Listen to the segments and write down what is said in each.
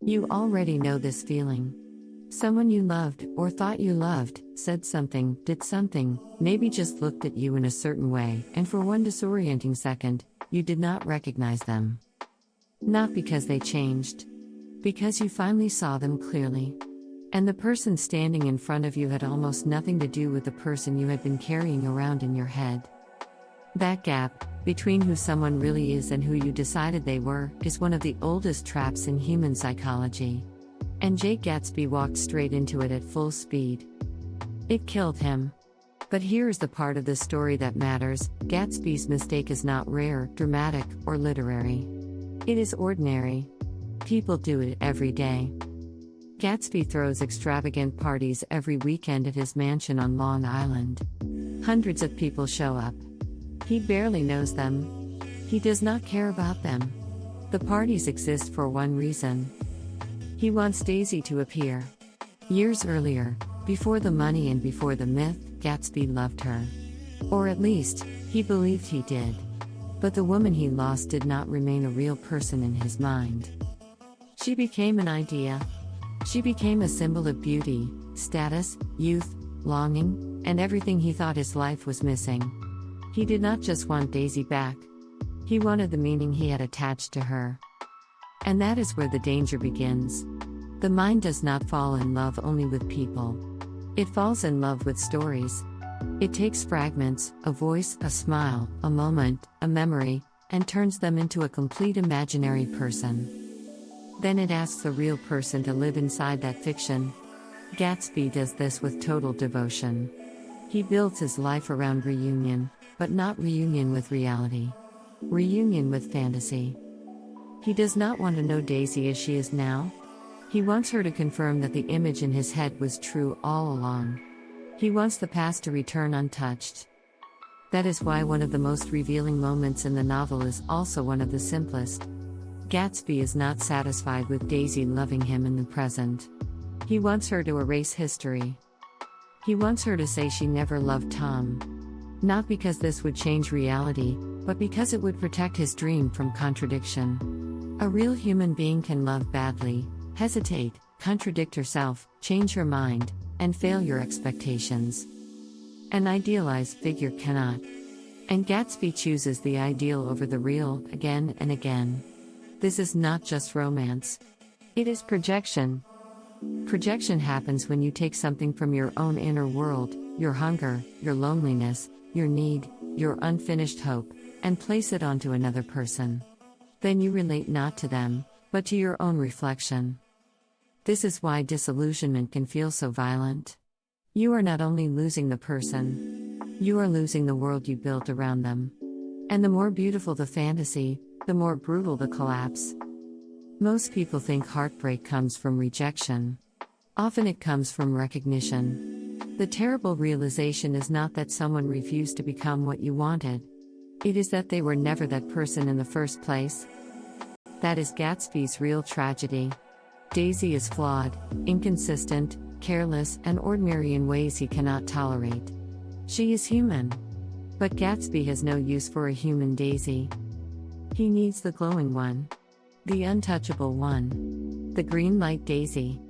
You already know this feeling. Someone you loved, or thought you loved, said something, did something, maybe just looked at you in a certain way, and for one disorienting second, you did not recognize them. Not because they changed. Because you finally saw them clearly. And the person standing in front of you had almost nothing to do with the person you had been carrying around in your head. That gap, between who someone really is and who you decided they were, is one of the oldest traps in human psychology. And Gatsby walked straight into it at full speed. It killed him. But here is the part of the story that matters: Gatsby's mistake is not rare, dramatic, or literary. It is ordinary. People do it every day. Gatsby throws extravagant parties every weekend at his mansion on Long Island. Hundreds of people show up. He barely knows them. He does not care about them. The parties exist for one reason. He wants Daisy to appear. Years earlier, before the money and before the myth, Gatsby loved her. Or at least, he believed he did. But the woman he lost did not remain a real person in his mind. She became an idea. She became a symbol of beauty, status, youth, longing, and everything he thought his life was missing. He did not just want Daisy back. He wanted the meaning he had attached to her. And that is where the danger begins. The mind does not fall in love only with people. It falls in love with stories. It takes fragments, a voice, a smile, a moment, a memory, and turns them into a complete imaginary person. Then it asks the real person to live inside that fiction. Gatsby does this with total devotion. He builds his life around reunion, but not reunion with reality. Reunion with fantasy. He does not want to know Daisy as she is now. He wants her to confirm that the image in his head was true all along. He wants the past to return untouched. That is why one of the most revealing moments in the novel is also one of the simplest. Gatsby is not satisfied with Daisy loving him in the present. He wants her to erase history. He wants her to say she never loved Tom. Not because this would change reality, but because it would protect his dream from contradiction. A real human being can love badly, hesitate, contradict herself, change her mind, and fail your expectations. An idealized figure cannot. And Gatsby chooses the ideal over the real, again and again. This is not just romance. It is projection. Projection happens when you take something from your own inner world, your hunger, your loneliness, your need, your unfinished hope, and place it onto another person. Then you relate not to them, but to your own reflection. This is why disillusionment can feel so violent. You are not only losing the person, you are losing the world you built around them. And the more beautiful the fantasy, the more brutal the collapse. Most people think heartbreak comes from rejection. Often it comes from recognition. The terrible realization is not that someone refused to become what you wanted. It is that they were never that person in the first place. That is Gatsby's real tragedy. Daisy is flawed, inconsistent, careless, and ordinary in ways he cannot tolerate. She is human. But Gatsby has no use for a human Daisy. He needs the glowing one. The untouchable one. The green light Daisy.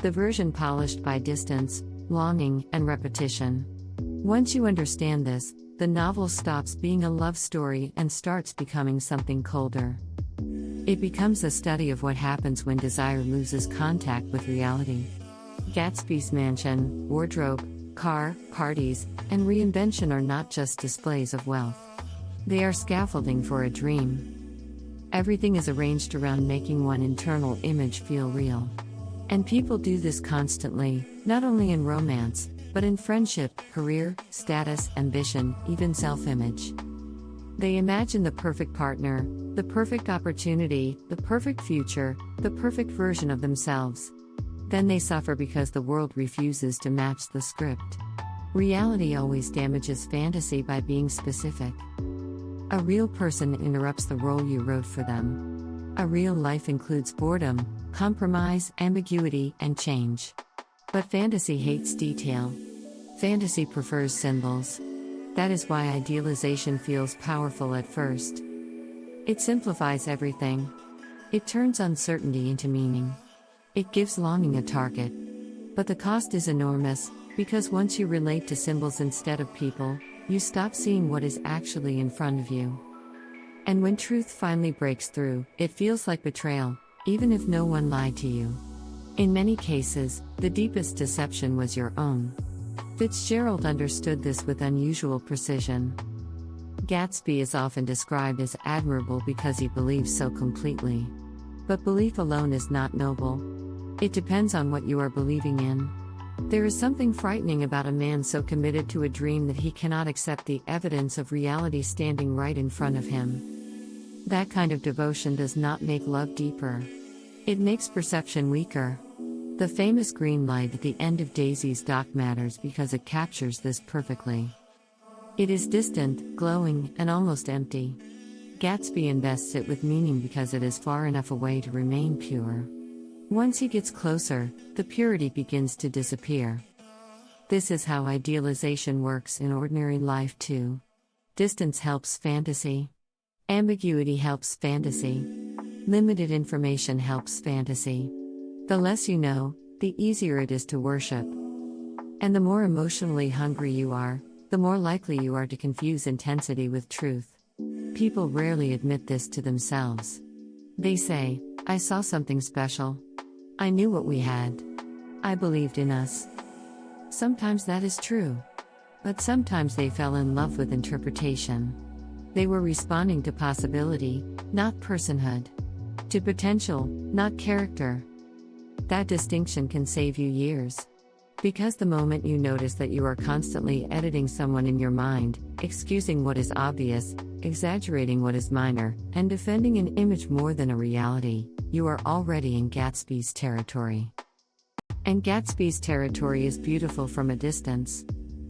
The version polished by distance, longing, and repetition. Once you understand this, the novel stops being a love story and starts becoming something colder. It becomes a study of what happens when desire loses contact with reality. Gatsby's mansion, wardrobe, car, parties, and reinvention are not just displays of wealth. They are scaffolding for a dream. Everything is arranged around making one internal image feel real. And people do this constantly, not only in romance, but in friendship, career, status, ambition, even self-image. They imagine the perfect partner, the perfect opportunity, the perfect future, the perfect version of themselves. Then they suffer because the world refuses to match the script. Reality always damages fantasy by being specific. A real person interrupts the role you wrote for them. A real life includes boredom, compromise, ambiguity, and change. But fantasy hates detail. Fantasy prefers symbols. That is why idealization feels powerful at first. It simplifies everything. It turns uncertainty into meaning. It gives longing a target. But the cost is enormous, because once you relate to symbols instead of people, you stop seeing what is actually in front of you. And when truth finally breaks through, it feels like betrayal, even if no one lied to you. In many cases, the deepest deception was your own. Fitzgerald understood this with unusual precision. Gatsby is often described as admirable because he believes so completely. But belief alone is not noble. It depends on what you are believing in. There is something frightening about a man so committed to a dream that he cannot accept the evidence of reality standing right in front of him. That kind of devotion does not make love deeper. It makes perception weaker. The famous green light at the end of Daisy's dock matters because it captures this perfectly. It is distant, glowing, and almost empty. Gatsby invests it with meaning because it is far enough away to remain pure. Once he gets closer, the purity begins to disappear. This is how idealization works in ordinary life too. Distance helps fantasy. Ambiguity helps fantasy. Limited information helps fantasy. The less you know, the easier it is to worship. And the more emotionally hungry you are, the more likely you are to confuse intensity with truth. People rarely admit this to themselves. They say, "I saw something special. I knew what we had. I believed in us." Sometimes that is true. But sometimes they fell in love with interpretation. They were responding to possibility, not personhood. To potential, not character. That distinction can save you years. Because the moment you notice that you are constantly editing someone in your mind, excusing what is obvious, exaggerating what is minor, and defending an image more than a reality, you are already in Gatsby's territory. And Gatsby's territory is beautiful from a distance.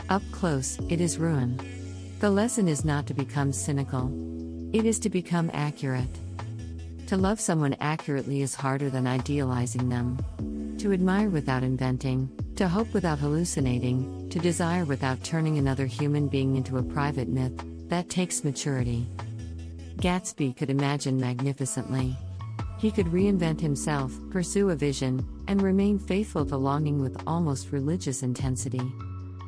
Up close, it is ruin. The lesson is not to become cynical. It is to become accurate. To love someone accurately is harder than idealizing them. To admire without inventing, to hope without hallucinating, to desire without turning another human being into a private myth, that takes maturity. Gatsby could imagine magnificently. He could reinvent himself, pursue a vision, and remain faithful to longing with almost religious intensity.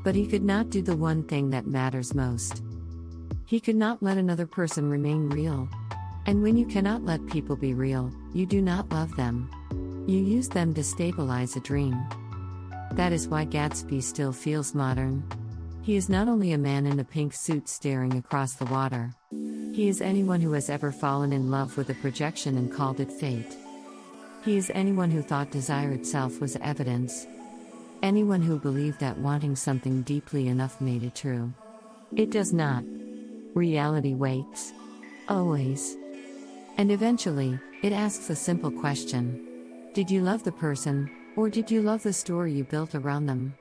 But he could not do the one thing that matters most. He could not let another person remain real. And when you cannot let people be real, you do not love them. You use them to stabilize a dream. That is why Gatsby still feels modern. He is not only a man in a pink suit staring across the water. He is anyone who has ever fallen in love with a projection and called it fate. He is anyone who thought desire itself was evidence. Anyone who believed that wanting something deeply enough made it true. It does not. Reality waits. Always. And eventually, it asks a simple question. Did you love the person, or did you love the story you built around them?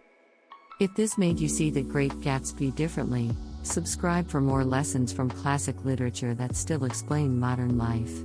If this made you see The Great Gatsby differently, subscribe for more lessons from classic literature that still explain modern life.